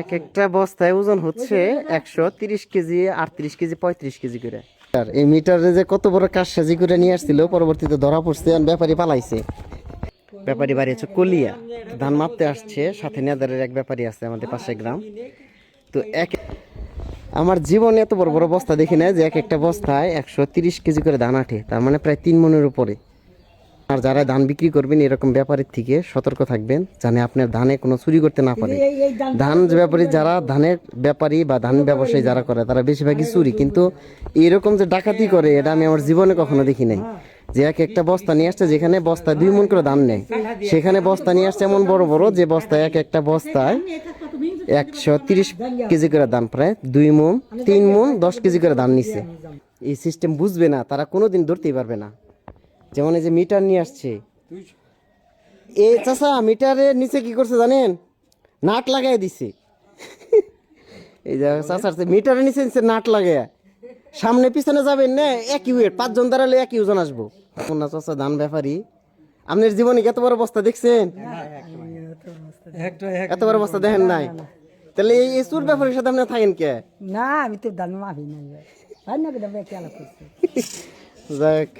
এক একটা বস্তায় ওজন হচ্ছে 130 কেজি, 38 কেজি, 35 কেজি করে। আর এই মিটারে যে কত বড় কারসাজি করে নিয়ে আসছিল, পরবর্তীতে ধরা পড়ছে আর ব্যাপারী পালাইছে। ব্যাপারী বাড়ি হচ্ছে কলিয়া, ধান মাপতে আসছে, সাথে নেদারের এক ব্যাপারী আছে আমাদের পাশে গ্রাম। তো আমার জীবনে এত বড় বড় বস্তা দেখি না, যে এক একটা বস্তায় 130 কেজি করে ধান আঠে, তার মানে প্রায় 3 মনের উপরে। আর যারা ধান বিক্রি করবেন এরকম ব্যাপারীর থেকে সতর্ক থাকবেন, জানে আপনার ধানে কোনো চুরি করতে না পারে। ধান ব্যাপারী যারা, ধানের ব্যাপারী বা ধান ব্যবসায়ী যারা করে, তারা বেশিরভাগই চুরি, কিন্তু এরকম যে ডাকাতি করে এটা আমি আমার জীবনে কখনো দেখি নাই। যে এক একটা বস্তা নিয়ে আসছে, যেখানে বস্তা 2 মণ করে ধান নেয়, সেখানে বস্তা নিয়ে আসছে এমন বড় বড়, যে বস্তায় এক একটা বস্তায় 130 কেজি করে ধান, প্রায় 2 মণ, 3 মণ 10 কেজি করে ধান নিচ্ছে। এই সিস্টেম বুঝবে না তারা, কোনোদিন ধরতেই পারবে না। যেমন এই যে মিটার নিয়ে আসছে, এই চাচা মিটারের নিচে কি করছে জানেন, নাট লাগাই দিছে। এই যে চাচার মিটারের নিচে নিচে নাট লাগাই, সামনে পিছনে যাবেন না একই ওয়েট, 5 জন দাঁড়ালে একই ওজন আসবো। না চাচা ধান ব্যাপারী, আপনার জীবনে এত বড় বস্তা দেখছেন? এত বড় বস্তা দেখেন নাই? তাহলে এই চুর ব্যাপারীর সাথে আপনি থাকেন কে? না আমি তো ধান মাফি না, যাক।